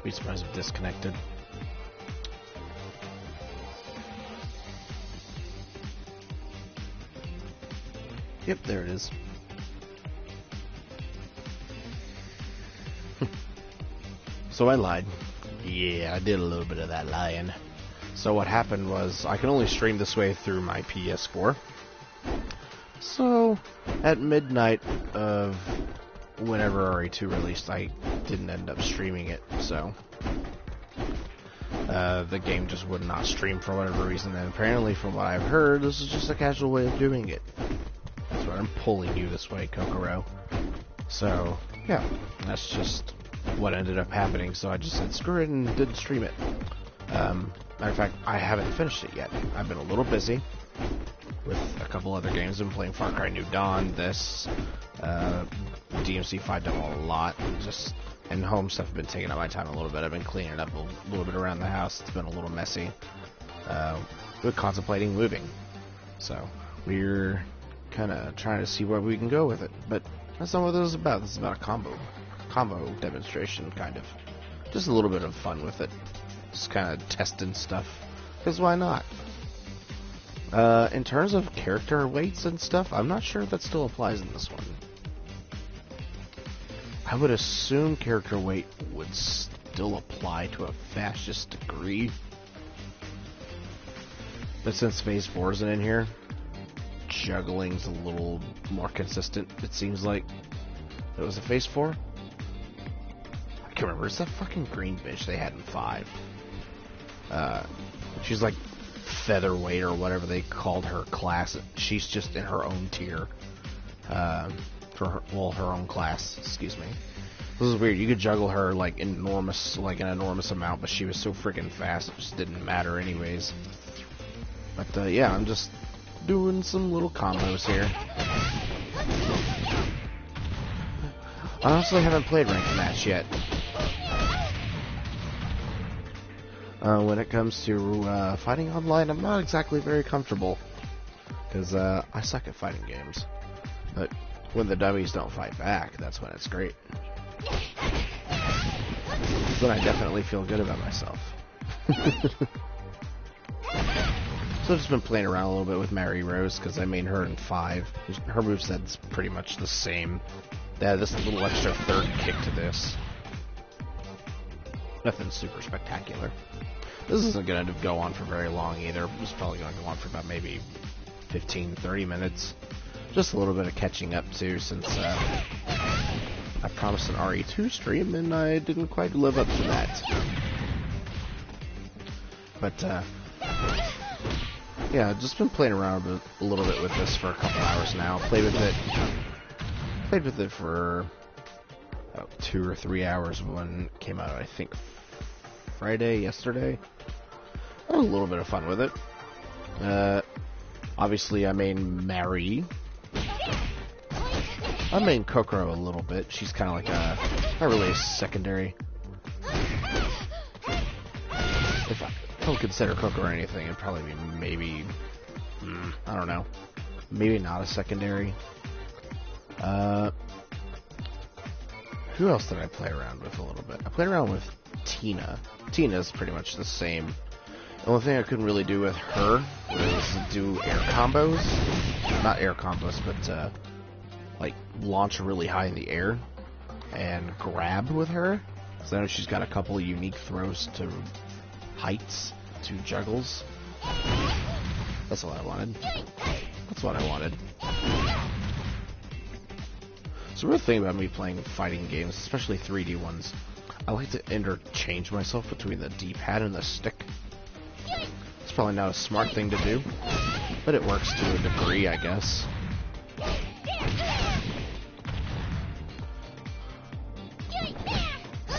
Be surprised if disconnected. Yep, there it is. So I lied. Yeah, I did a little bit of that lying. So what happened was, I can only stream this way through my PS4. So, at midnight of whenever RE2 released, I didn't end up streaming it, so the game just would not stream for whatever reason, and apparently from what I've heard, this is just a casual way of doing it. That's why I'm pulling you this way, Kokoro. So, yeah, that's just what ended up happening, so I just said screw it and didn't stream it. Matter of fact, I haven't finished it yet. I've been a little busy with a couple other games. I've been playing Far Cry New Dawn, this, DMC 5 demo a lot, and home stuff have been taking up my time a little bit. I've been cleaning up a little bit around the house. It's been a little messy. We're contemplating moving, so we're kind of trying to see where we can go with it, but that's not what this is about. This is about a combo demonstration, kind of. Just a little bit of fun with it. Just kind of testing stuff, because why not? In terms of character weights and stuff, I'm not sure if that still applies in this one. I would assume character weight would still apply to a fascist degree. But since Phase 4 isn't in here, juggling's a little more consistent, it seems like. It was a Phase 4? I can't remember. It's that fucking green bitch they had in 5. She's like featherweight or whatever they called her class. She's just in her own tier. For her, well, her own class, excuse me. This is weird. You could juggle her like an enormous amount, but she was so freaking fast it just didn't matter anyways. But yeah, I'm just doing some little combos here. I honestly haven't played ranked match yet. When it comes to fighting online, I'm not exactly very comfortable, because I suck at fighting games. But when the dummies don't fight back, that's when it's great. Then I definitely feel good about myself. So I've just been playing around a little bit with Mary Rose, because I made her in 5. Her moveset's pretty much the same. They had this little extra third kick to this. Nothing super spectacular. This isn't going to go on for very long either. It's probably going to go on for about maybe 15-30 minutes. Just a little bit of catching up too, since I promised an RE2 stream and I didn't quite live up to that. But yeah, I've just been playing around a little bit with this for a couple hours now. Played with it for about 2 or 3 hours when it came out, I think yesterday. I had a little bit of fun with it. Obviously I main Mary. I main Kokoro a little bit. She's kind of like not really a secondary. If I don't consider Kokoro anything, it'd probably be maybe, I don't know, maybe not a secondary. Who else did I play around with a little bit? I played around with Tina. Tina's pretty much the same. The only thing I couldn't really do with her was do air combos. Not air combos, but like launch really high in the air and grab with her. So I know she's got a couple of unique throws to heights, to juggles. That's all I wanted. That's what I wanted. So the real thing about me playing fighting games, especially 3D ones, I like to interchange myself between the D-pad and the stick. It's probably not a smart thing to do, but it works to a degree, I guess.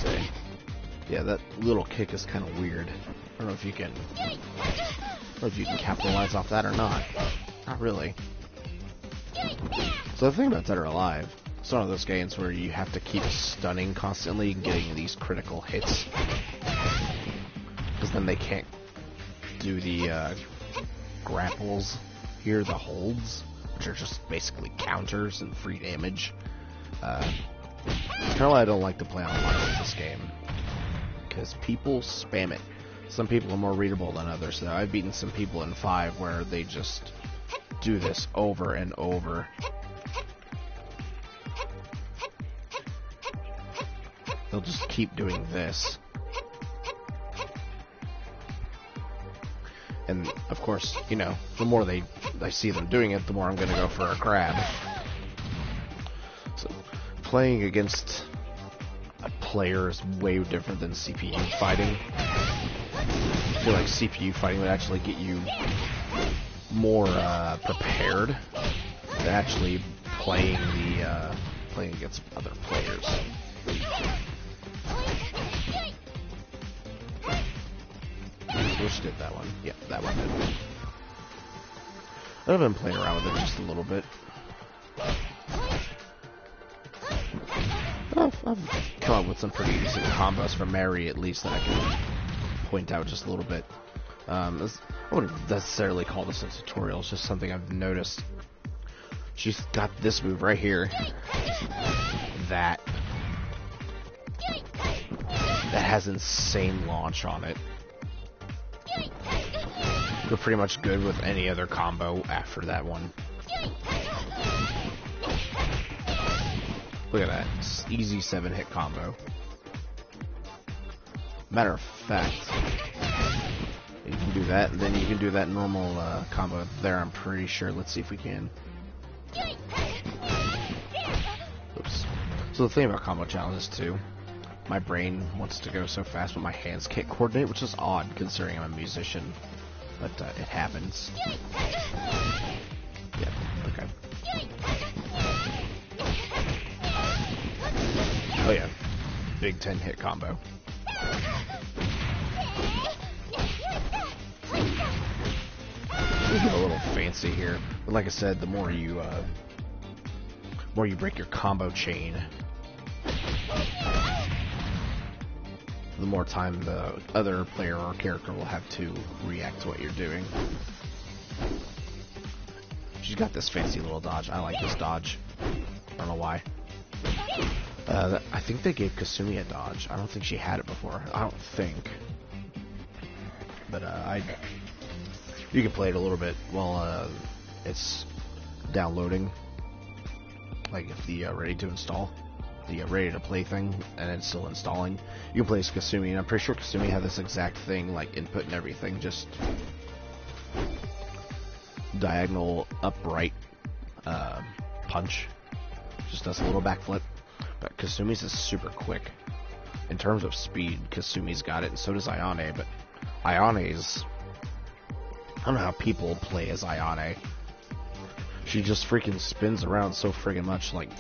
So, yeah, that little kick is kind of weird. I don't know if you can capitalize off that or not. Not really. So the thing about Dead or Alive, it's one of those games where you have to keep stunning constantly and getting these critical hits, because then they can't do the grapples here, the holds, which are just basically counters and free damage. It's kind of why I don't like to play online with this game, because is people spam it. Some people are more readable than others, so I've beaten some people in 5 where they just do this over and over. They'll just keep doing this. And, of course, you know, the more I see them doing it, the more I'm going to go for a grab. So, playing against a player is way different than CPU fighting. I feel like CPU fighting would actually get you more prepared than actually playing against other players. Which did that one? Yeah, that one did. I've been playing around with it just a little bit. I've come up with some pretty decent combos for Mary, at least, that I can point out just a little bit. I wouldn't necessarily call this a tutorial, it's just something I've noticed. She's got this move right here. That has insane launch on it. You're pretty much good with any other combo after that one. Look at that. It's easy 7-hit combo. Matter of fact, you can do that, and then you can do that normal combo there, I'm pretty sure. Let's see if we can. Oops. So the thing about combo challenges, too, my brain wants to go so fast, but my hands can't coordinate, which is odd, considering I'm a musician. But it happens. Yep, okay. Oh yeah, big 10-hit combo. We get a little fancy here, but like I said, the more you break your combo chain, the more time the other player or character will have to react to what you're doing. She's got this fancy little dodge. I like this dodge. I don't know why. I think they gave Kasumi a dodge. I don't think she had it before. I don't think. But you can play it a little bit while it's downloading. Like if the ready to install. The ready to play thing, and it's still installing. You can play as Kasumi, and I'm pretty sure Kasumi had this exact thing, like input and everything, just diagonal upright punch. Just does a little backflip. But Kasumi's is super quick. In terms of speed, Kasumi's got it, and so does Ayane, but Ayane's... I don't know how people play as Ayane. She just freaking spins around so friggin' much, like...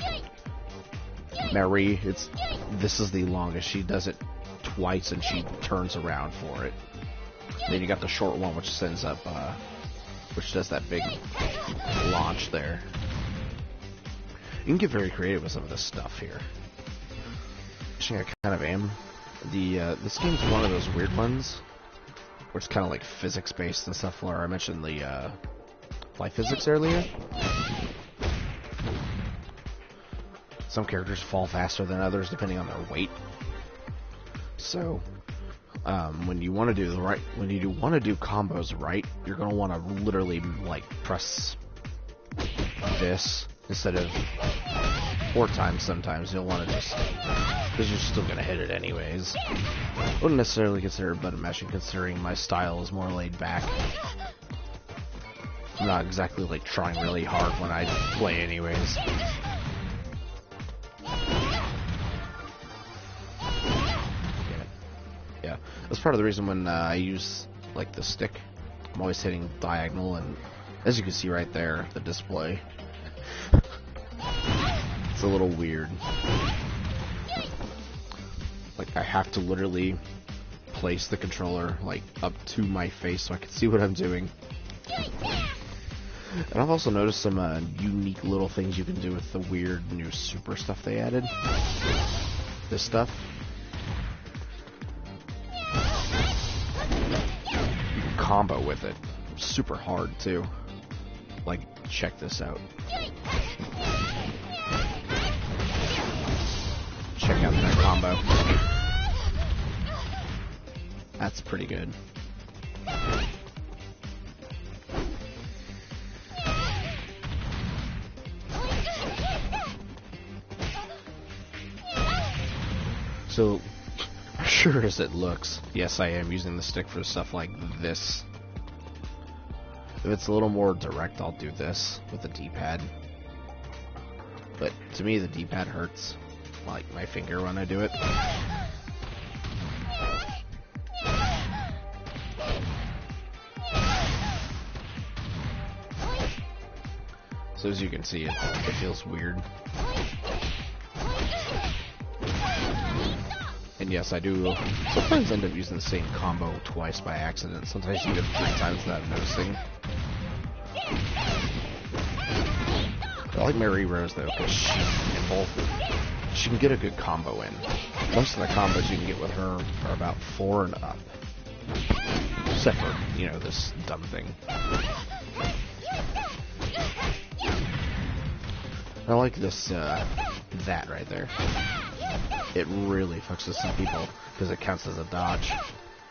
Mary, this is the longest. She does it twice and she turns around for it. Then you got the short one which sends up which does that big launch there. You can get very creative with some of this stuff here. Actually, I kind of am. This game's one of those weird ones where it's kind of like physics based and stuff, where I mentioned the light physics earlier. Some characters fall faster than others depending on their weight. So, when you want to do combos right, you're gonna want to literally like press this instead of 4 times. Sometimes you'll want to just, because you're still gonna hit it anyways. I wouldn't necessarily consider it button mashing, considering my style is more laid back. I'm not exactly like trying really hard when I play anyways. That's part of the reason when I use like the stick, I'm always hitting diagonal, and as you can see right there, the display, it's a little weird. Like I have to literally place the controller like up to my face so I can see what I'm doing. And I've also noticed some unique little things you can do with the weird new super stuff they added. This stuff. Combo with it. Super hard too. Like, check this out. Check out that combo. That's pretty good. So, sure as it looks, yes, I am using the stick for stuff like this. If it's a little more direct, I'll do this with the D-pad. But to me, the D-pad hurts, like my finger when I do it. So as you can see, it feels weird. And yes, I do sometimes end up using the same combo twice by accident. Sometimes you do it 3 times without noticing. I like Mary Rose though, because she can get a good combo in. Most of the combos you can get with her are about 4 and up. Except for, you know, this dumb thing. I like this, that right there. It really fucks with some people, because it counts as a dodge.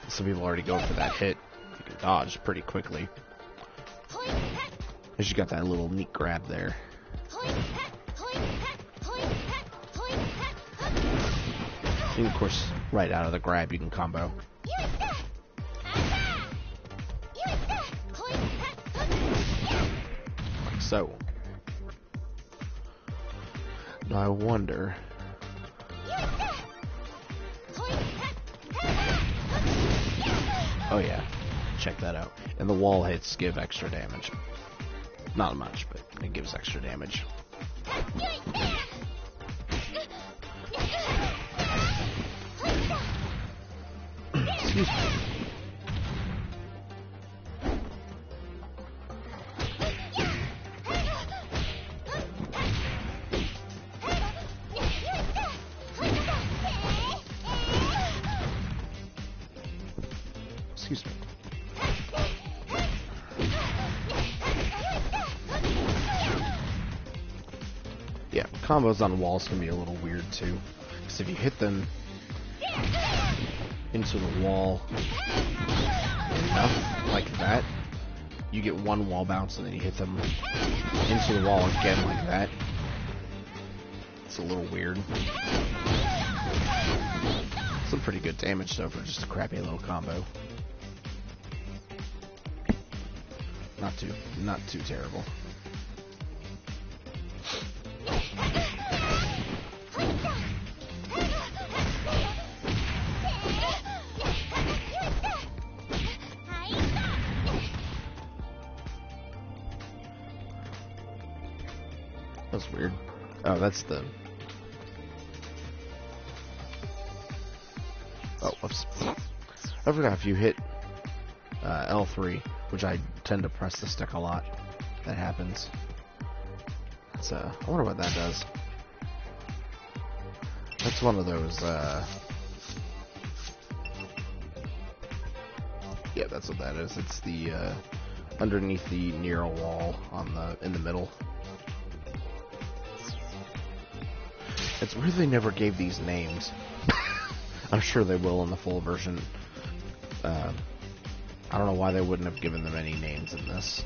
Some people already go for that hit. You can dodge pretty quickly. Because you got that little neat grab there. And of course, right out of the grab you can combo. Like so. Now I wonder... Oh yeah, check that out. And the wall hits give extra damage. Not much, but it gives extra damage. Excuse me. Excuse me. Yeah, combos on walls can be a little weird too. Because if you hit them into the wall enough, like that, you get one wall bounce, and then you hit them into the wall again like that. It's a little weird. Some pretty good damage though for just a crappy little combo. Not too terrible. That's weird. Oh, that's the... Oh, whoops. I forgot if you hit L3, which I tend to press the stick a lot, that happens. That's, I wonder what that does. That's one of those, yeah, that's what that is. It's the, underneath the Nero wall in the middle. It's weird they never gave these names. I'm sure they will in the full version. I don't know why they wouldn't have given them any names in this.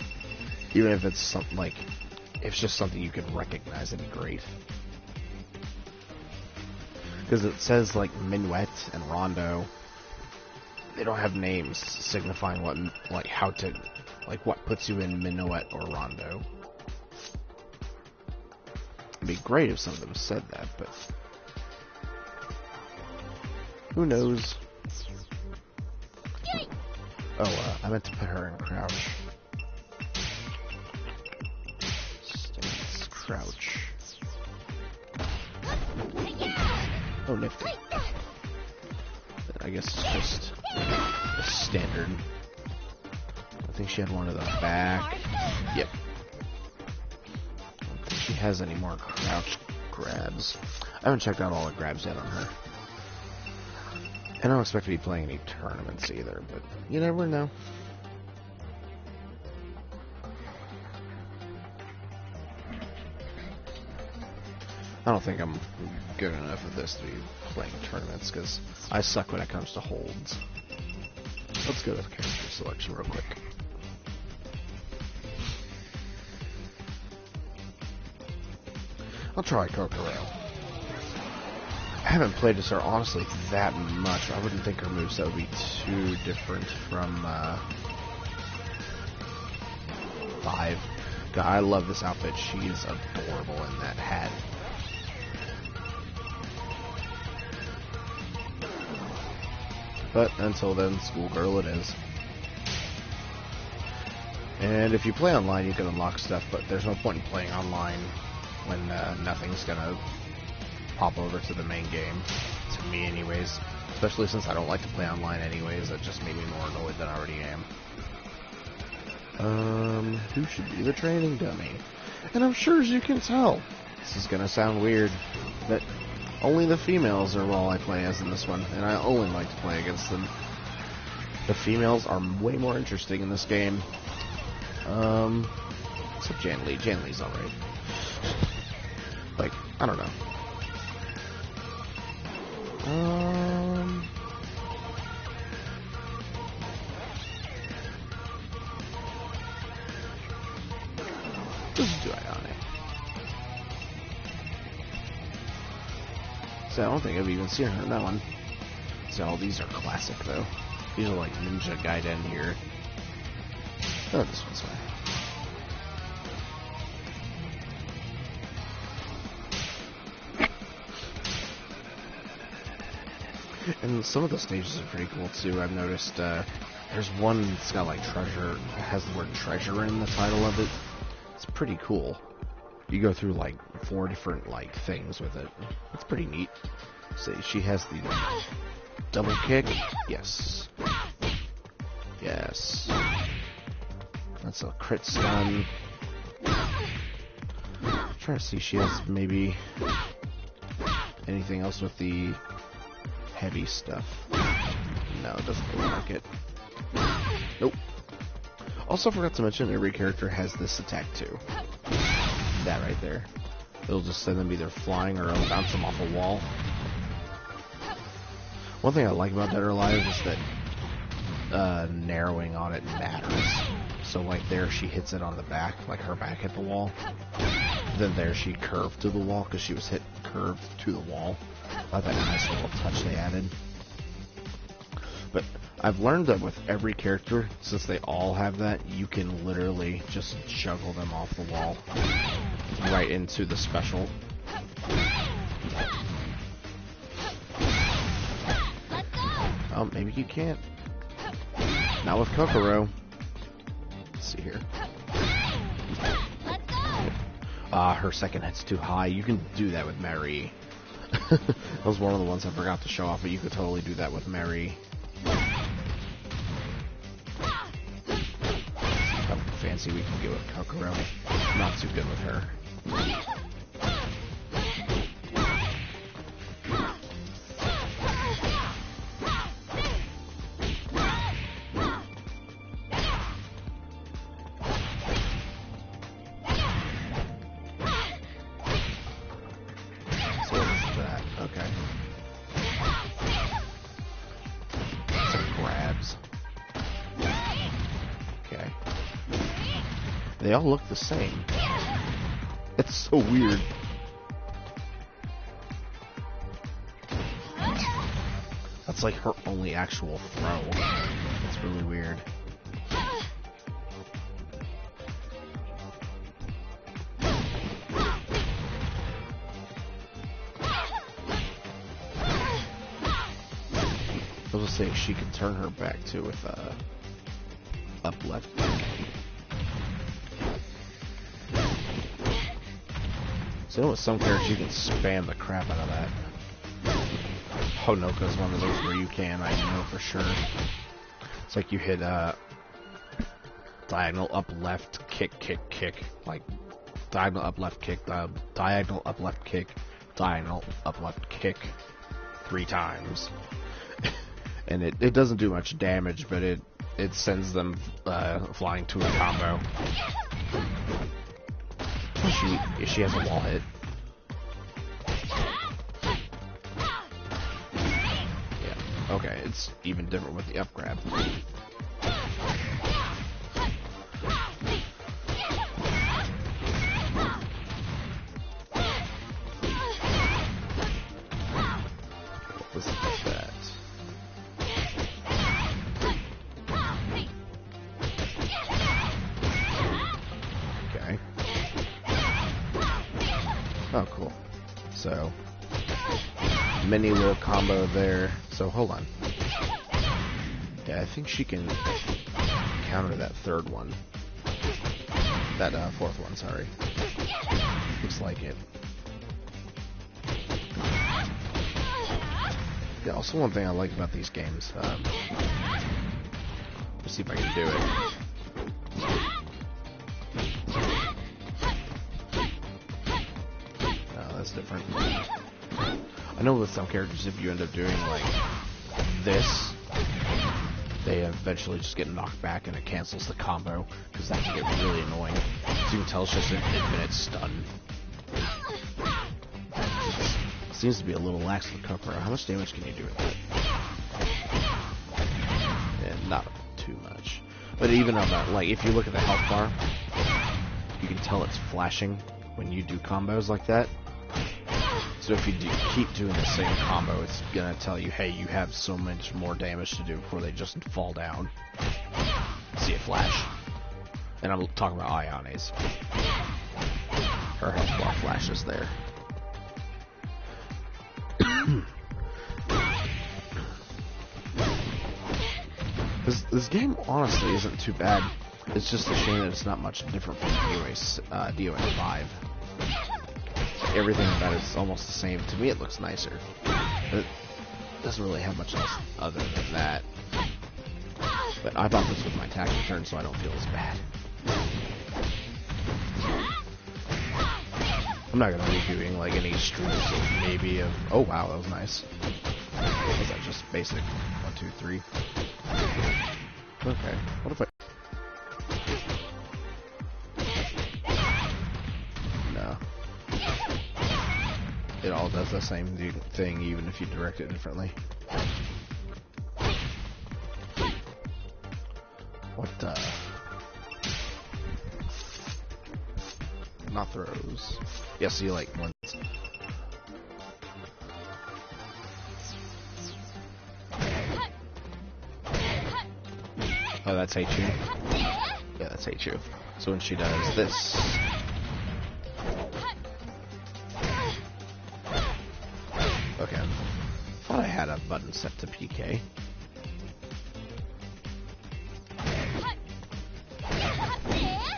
Even if it's something like, if it's just something you could recognize, it'd be great. Because it says like minuet and rondo. They don't have names signifying what, like how to, like what puts you in minuet or rondo. It'd be great if some of them said that, but who knows? Oh, I meant to put her in crouch. Stance, crouch. Oh, nifty. I guess it's just a standard. I think she had one at the back. Yep. I don't think she has any more crouch grabs. I haven't checked out all the grabs yet on her. I don't expect to be playing any tournaments either, but you never know. I don't think I'm good enough at this to be playing tournaments, because I suck when it comes to holds. Let's go to the character selection real quick. I'll try Kokoro. I haven't played as her honestly that much. I wouldn't think her moveset would be too different from 5. God, I love this outfit. She is adorable in that hat. But until then, schoolgirl it is. And if you play online, you can unlock stuff, but there's no point in playing online when nothing's gonna pop over to the main game. To me, anyways. Especially since I don't like to play online anyways. That just made me more annoyed than I already am. Who should be the training dummy? And I'm sure, as you can tell, this is gonna sound weird, but only the females are all I play as in this one, and I only like to play against them. The females are way more interesting in this game. Except Jan Lee. Jan Lee's alright. Like, I don't know. Just do Ionic. So I don't think I've even seen her in that one. So all these are classic though. These are like Ninja Gaiden here. Oh, this one's fine. And some of the stages are pretty cool too. I've noticed there's one that's got like treasure, has the word treasure in the title of it. It's pretty cool. You go through like 4 different like things with it. It's pretty neat. See, she has the double kick. Yes. Yes. That's a crit stun. I'm trying to see if she has maybe anything else with the heavy stuff. No, it doesn't look like it. Nope. Also forgot to mention every character has this attack too. That right there. It'll just send them either flying or it'll bounce them off a wall. One thing I like about Dead or Alive is that narrowing on it matters. So like there she hits it on the back, like her back hit the wall. Then there she curved to the wall because she was hit curved to the wall. I thought that nice little touch they added. But I've learned that with every character, since they all have that, you can literally just juggle them off the wall right into the special. Oh, maybe you can't. Not with Kokoro. Let's see here. Her second hit's too high. You can do that with Mary. That was one of the ones I forgot to show off, but you could totally do that with Mary. How fancy we can get with Kokoro. Not too good with her. They all look the same. It's so weird. That's like her only actual throw. It's really weird. I was saying she can turn her back too with up left. So with some characters you can spam the crap out of that. Honoka's one of those where you can, I know for sure. It's like you hit diagonal up left kick kick kick, like diagonal up left kick, diagonal up left kick, diagonal up left kick 3 times. And it doesn't do much damage, but it sends them flying to a combo. She has a wall hit. Yeah. Okay, it's even different with the up grab. What was that? Okay. Oh, cool. So, mini little combo there. So, hold on. Yeah, I think she can counter that third one. That fourth one, sorry. Looks like it. Yeah, also one thing I like about these games. Let's see if I can do it. Oh, that's different. I know with some characters, if you end up doing like this, they eventually just get knocked back and it cancels the combo, because that can get really annoying. So you can tell it's just an infinite stun. Seems to be a little lax with Kokoro. How much damage can you do with that? Yeah, not too much. But even on that, like, if you look at the health bar, you can tell it's flashing when you do combos like that. So if you keep doing the same combo, it's gonna tell you, hey, you have so much more damage to do before they just fall down. See it flash. And I'm talking about Ayane's. Her health bar flashes there. This game honestly isn't too bad. It's just a shame that it's not much different from DOA 5. Everything about it is almost the same. To me, it looks nicer. But it doesn't really have much else other than that. But I bought this with my tax return, so I don't feel as bad. I'm not gonna be doing like any streams of maybe of. Oh wow, that was nice. Was that just basic? 1, 2, 3. Okay. What if I? No. It all does the same thing, even if you direct it differently. What the? Not throws. Yeah, see, like once. Oh, that's H U. Yeah, that's H U. So when she does this. Okay. I thought I had a button set to PK.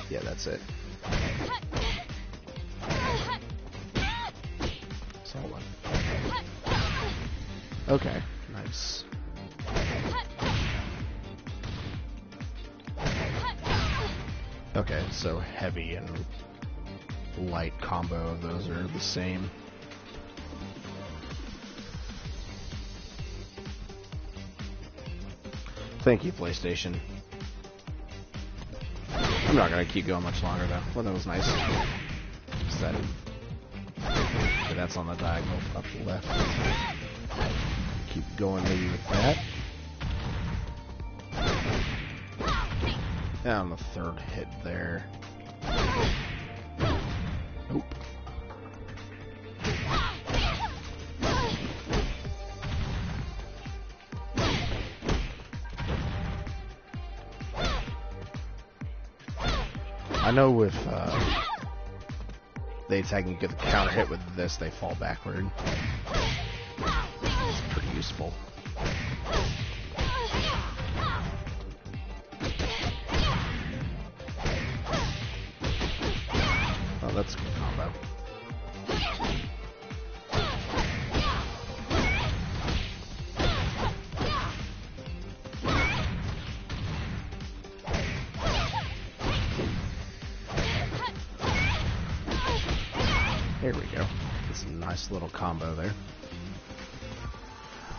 Yeah, that's it. So hold on. Okay, nice. Okay, so heavy and light combo of those are the same. Thank you, PlayStation. I'm not gonna keep going much longer though. Well, that was nice. What's that? Okay, that's on the diagonal up the left. Keep going maybe with that. Yeah, on the third hit there. Nope. I know with they attack and you get the counter hit with this, they fall backward. It's pretty useful. Oh, that's a good combo. There we go. That's a nice little combo there.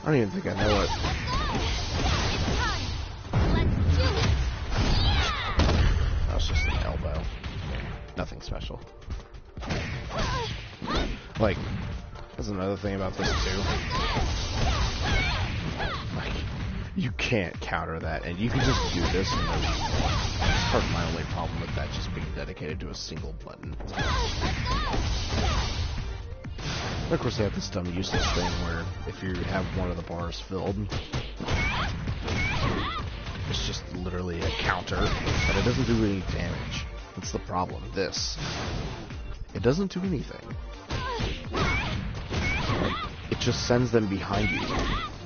I don't even think I know it. That was just an elbow. Nothing special. Like, there's another thing about this too. My You can't counter that, and you can just do this. And that's part of my only problem with that just being dedicated to a single button. And of course, they have this dumb useless thing where if you have one of the bars filled, it's just literally a counter, but it doesn't do any damage. That's the problem. This. It doesn't do anything. It just sends them behind you,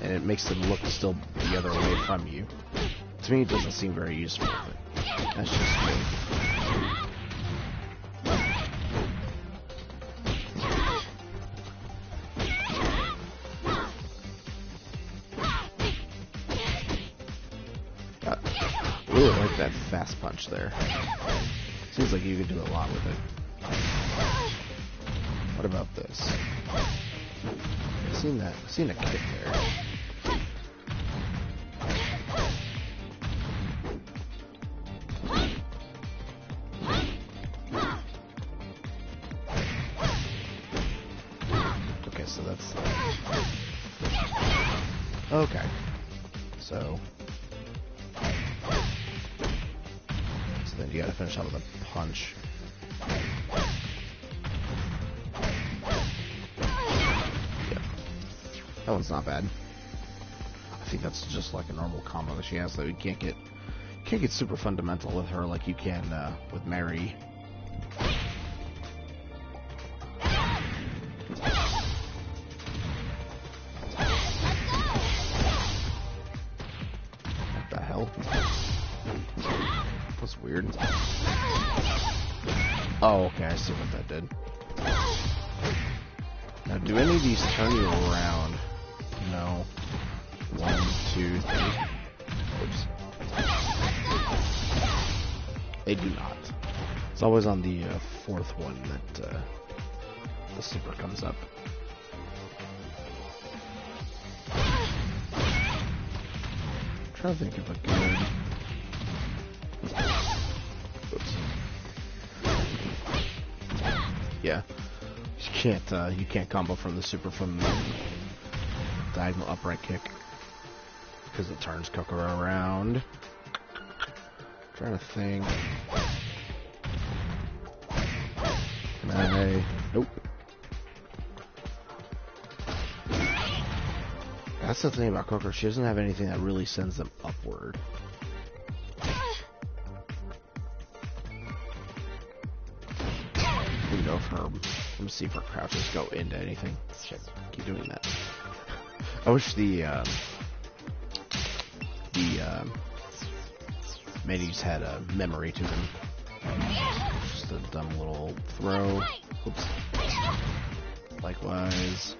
and it makes them look still the other way from you. To me, it doesn't seem very useful, but that's just me. Really like that fast punch there. Seems like you could do a lot with it. What about this? I've seen that. I've seen a kick there. Okay, so that's okay. So then you gotta finish out with a punch. Yep. That one's not bad. I think that's just like a normal combo that she has, though. You can't get super fundamental with her like you can with Mary. What the hell? That's weird. Oh, okay, I see what that did. Now, do any of these turn you around? No. 1, 2, 3. Oops. They do not. It's always on the fourth one that the super comes up. I'm trying to think of a good... Oops. Yeah, you can't combo from the super from the diagonal upright kick because it turns Kokoro around. Trying to think. Can I? Nope. That's the thing about Kokoro. She doesn't have anything that really sends them upward. Go for let me see if her crouches go into anything. Shit, keep doing that. I wish the menus had a memory to them. Just a dumb little throw. Oops. Likewise.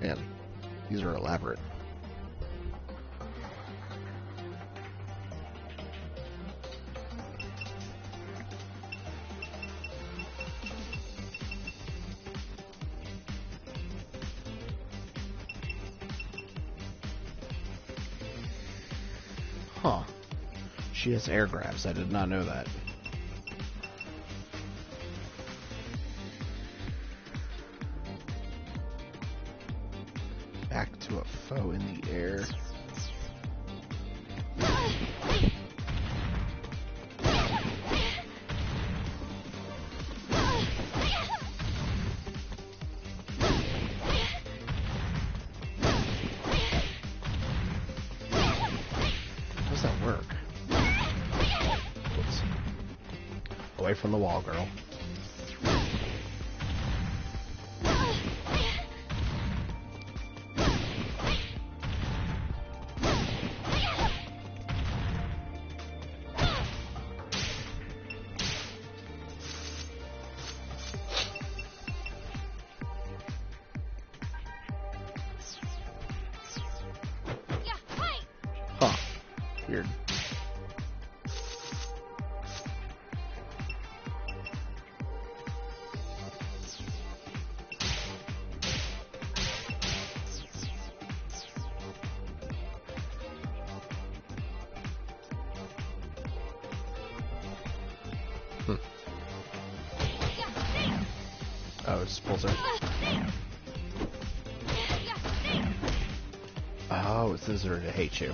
Man, these are elaborate. Huh. She has air grabs. I did not know that. Back to a foe in the air. Away from the wall, girl. Huh. Weird. Oh, it just pulls her. Oh, it says there to hate you.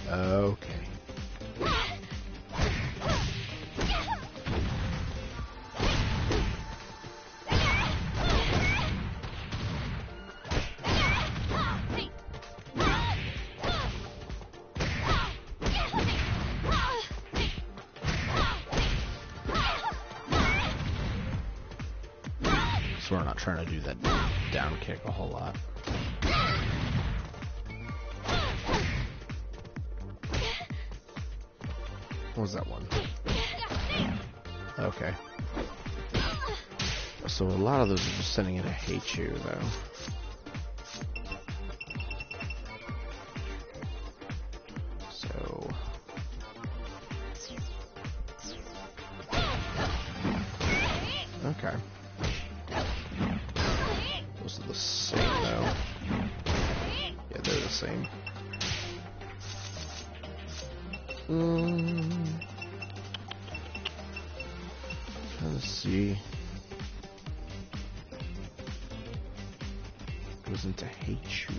Okay. So we're not trying to do that down kick a whole lot. What was that one? Okay. So a lot of those are just sending it to hate you, though. So... okay. Those are the same, though. Yeah, they're the same. Let's see. Goes into hate you.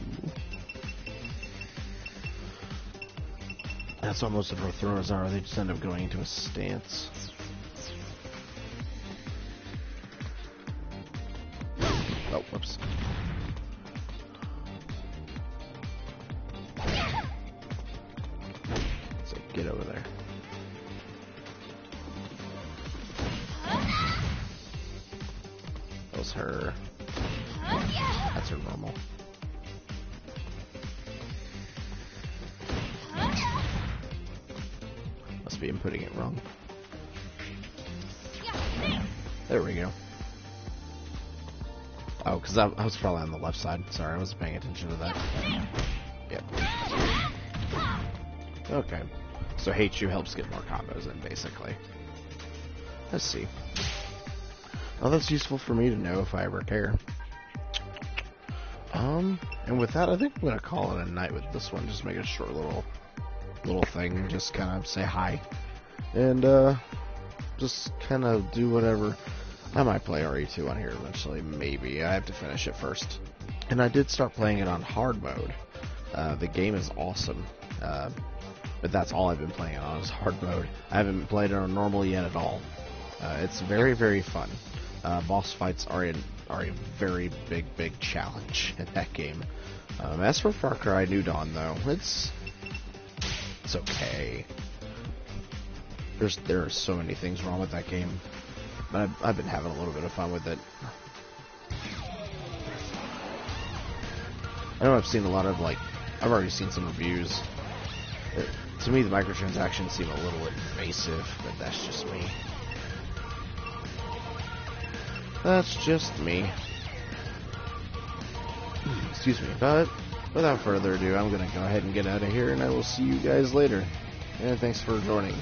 That's what most of our throws are. They just end up going into a stance. Oh, whoops. So get over there. That was her. That's her normal. Must be inputting it wrong. There we go. Oh, because I was probably on the left side. Sorry, I wasn't paying attention to that. Yep. Okay. So hate you helps get more combos in, basically. Let's see. Well, that's useful for me to know if I ever care. And with that, I think I'm gonna call it a night with this one. Just make a short little thing. Just kind of say hi, and just kind of do whatever. I might play RE2 on here eventually. Maybe I have to finish it first. And I did start playing it on hard mode. The game is awesome, but that's all I've been playing it on is hard mode. I haven't played it on normal yet at all. It's very, very fun. Boss fights are a very big challenge in that game. As for Far Cry New Dawn, though, it's okay. There are so many things wrong with that game, but I've been having a little bit of fun with it. I know I've seen a lot of I've already seen some reviews. To me, the microtransactions seem a little invasive, but that's just me. That's just me. Excuse me, but without further ado, I'm going to go ahead and get out of here, and I will see you guys later. And thanks for joining.